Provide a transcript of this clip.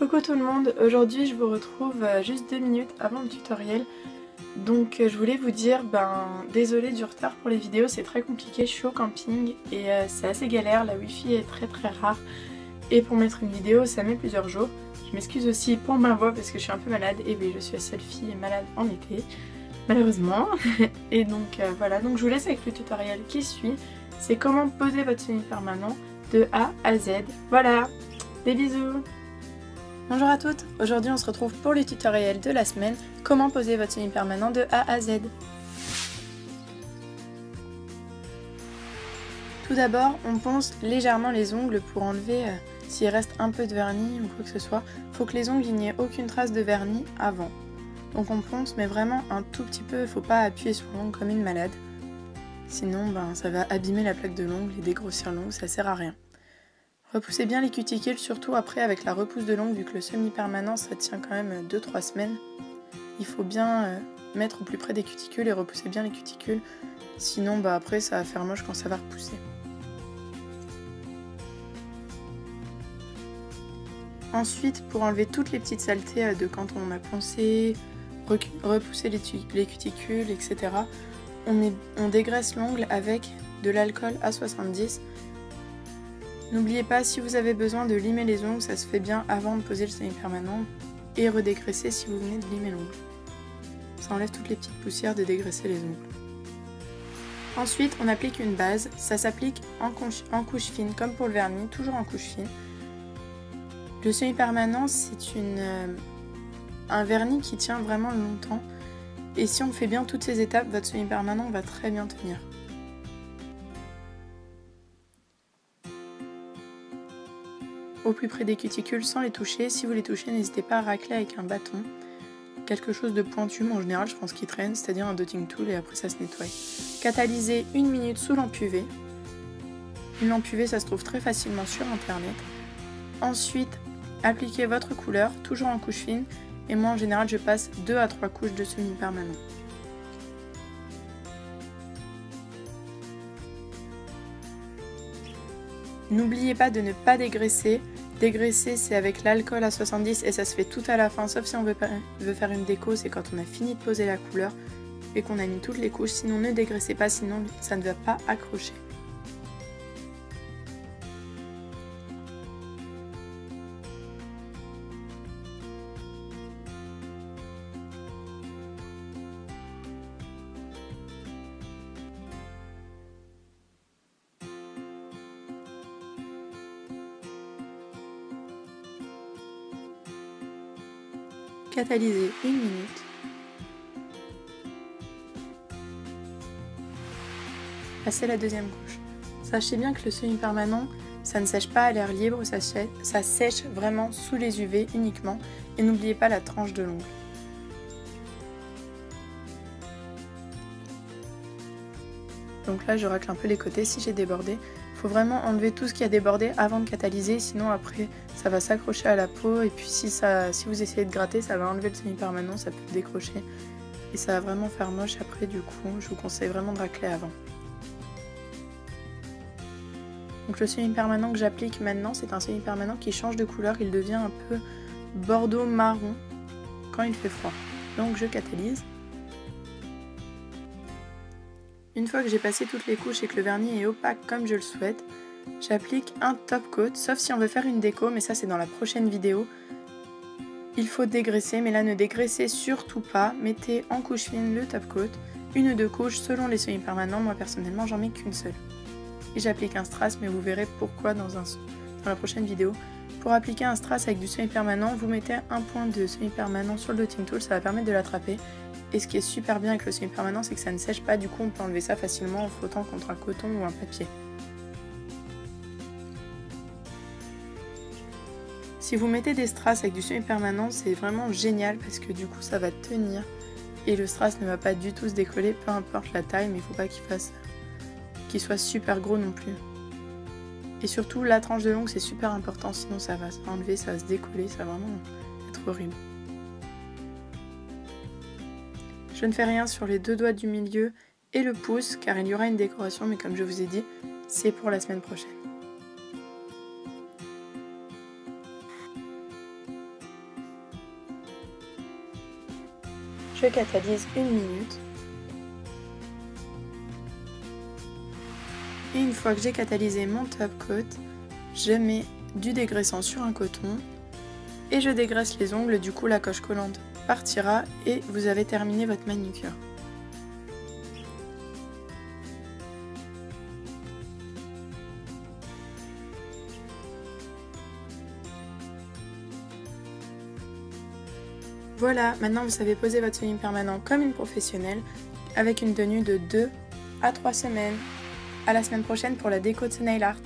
Coucou tout le monde, aujourd'hui je vous retrouve juste 2 minutes avant le tutoriel. Donc je voulais vous dire, désolée du retard pour les vidéos, c'est très compliqué, je suis au camping et c'est assez galère, la wifi est très rare. Et pour mettre une vidéo ça met plusieurs jours. Je m'excuse aussi pour ma voix parce que je suis un peu malade, et oui je suis la seule fille malade en été, malheureusement. Et donc voilà, donc je vous laisse avec le tutoriel qui suit, c'est comment poser votre semi-permanent de A à Z. Voilà, des bisous. Bonjour à toutes, aujourd'hui on se retrouve pour le tutoriel de la semaine, comment poser votre semi-permanent de A à Z. Tout d'abord, on ponce légèrement les ongles pour enlever s'il reste un peu de vernis ou quoi que ce soit. Il faut que les ongles, il n'y ait aucune trace de vernis avant. Donc on ponce mais vraiment un tout petit peu, il ne faut pas appuyer sur l'ongle comme une malade. Sinon ça va abîmer la plaque de l'ongle et dégrossir l'ongle, ça sert à rien. Repoussez bien les cuticules, surtout après avec la repousse de l'ongle, vu que le semi-permanent ça tient quand même 2-3 semaines. Il faut bien mettre au plus près des cuticules et repousser bien les cuticules, sinon après ça va faire moche quand ça va repousser. Ensuite, pour enlever toutes les petites saletés de quand on a poncé, repoussé les cuticules, etc., on dégraisse l'ongle avec de l'alcool A70. N'oubliez pas, si vous avez besoin de limer les ongles, ça se fait bien avant de poser le semi-permanent, et redégraisser si vous venez de limer l'ongle. Ça enlève toutes les petites poussières de dégraisser les ongles. Ensuite, on applique une base, ça s'applique en couche fine, comme pour le vernis, toujours en couche fine. Le semi-permanent, c'est un vernis qui tient vraiment longtemps, et si on fait bien toutes ces étapes, votre semi-permanent va très bien tenir. Au plus près des cuticules sans les toucher. Si vous les touchez, n'hésitez pas à racler avec un bâton. Quelque chose de pointu, mais en général je pense qu'il traîne, c'est-à-dire un dotting tool, et après ça se nettoie. Catalysez 1 minute sous lampe UV. Une lampe UV ça se trouve très facilement sur internet. Ensuite, appliquez votre couleur, toujours en couche fine, et moi en général je passe 2 à 3 couches de semi-permanent. N'oubliez pas de ne pas dégraisser. Dégraisser c'est avec l'alcool à 70 et ça se fait tout à la fin, sauf si on veut faire une déco, c'est quand on a fini de poser la couleur et qu'on a mis toutes les couches. Sinon ne dégraissez pas, sinon ça ne va pas accrocher. Catalysez 1 minute. Passez la deuxième couche. Sachez bien que le semi-permanent, ça ne sèche pas à l'air libre, ça sèche vraiment sous les UV uniquement. Et n'oubliez pas la tranche de l'ongle. Donc là je racle un peu les côtés si j'ai débordé. Il faut vraiment enlever tout ce qui a débordé avant de catalyser, sinon après ça va s'accrocher à la peau, et puis si vous essayez de gratter, ça va enlever le semi-permanent, ça peut décrocher et ça va vraiment faire moche après. Du coup je vous conseille vraiment de racler avant. Donc le semi-permanent que j'applique maintenant, c'est un semi-permanent qui change de couleur, il devient un peu bordeaux marron quand il fait froid. Donc je catalyse. Une fois que j'ai passé toutes les couches et que le vernis est opaque comme je le souhaite, j'applique un top coat, sauf si on veut faire une déco, mais ça c'est dans la prochaine vidéo. Il faut dégraisser, mais là ne dégraissez surtout pas, mettez en couche fine le top coat, 1 ou 2 couches selon les semi-permanents, moi personnellement j'en mets qu'une seule. Et j'applique un strass, mais vous verrez pourquoi dans la prochaine vidéo. Pour appliquer un strass avec du semi-permanent, vous mettez un point de semi-permanent sur le dotting tool, ça va permettre de l'attraper. Et ce qui est super bien avec le semi-permanent, c'est que ça ne sèche pas, du coup on peut enlever ça facilement en frottant contre un coton ou un papier. Si vous mettez des strass avec du semi-permanent, c'est vraiment génial parce que du coup ça va tenir et le strass ne va pas du tout se décoller, peu importe la taille, mais il ne faut pas qu'il soit super gros non plus. Et surtout la tranche de l'ongle c'est super important, sinon ça va s'enlever, ça va se décoller, ça va vraiment être horrible. Je ne fais rien sur les 2 doigts du milieu et le pouce car il y aura une décoration, mais comme je vous ai dit, c'est pour la semaine prochaine. Je catalyse 1 minute. Et une fois que j'ai catalysé mon top coat, je mets du dégraissant sur un coton et je dégraisse les ongles, du coup la coche collante partira et vous avez terminé votre manucure. Voilà, maintenant vous savez poser votre semi-permanent comme une professionnelle avec une tenue de 2 à 3 semaines. À la semaine prochaine pour la déco de ce nail art.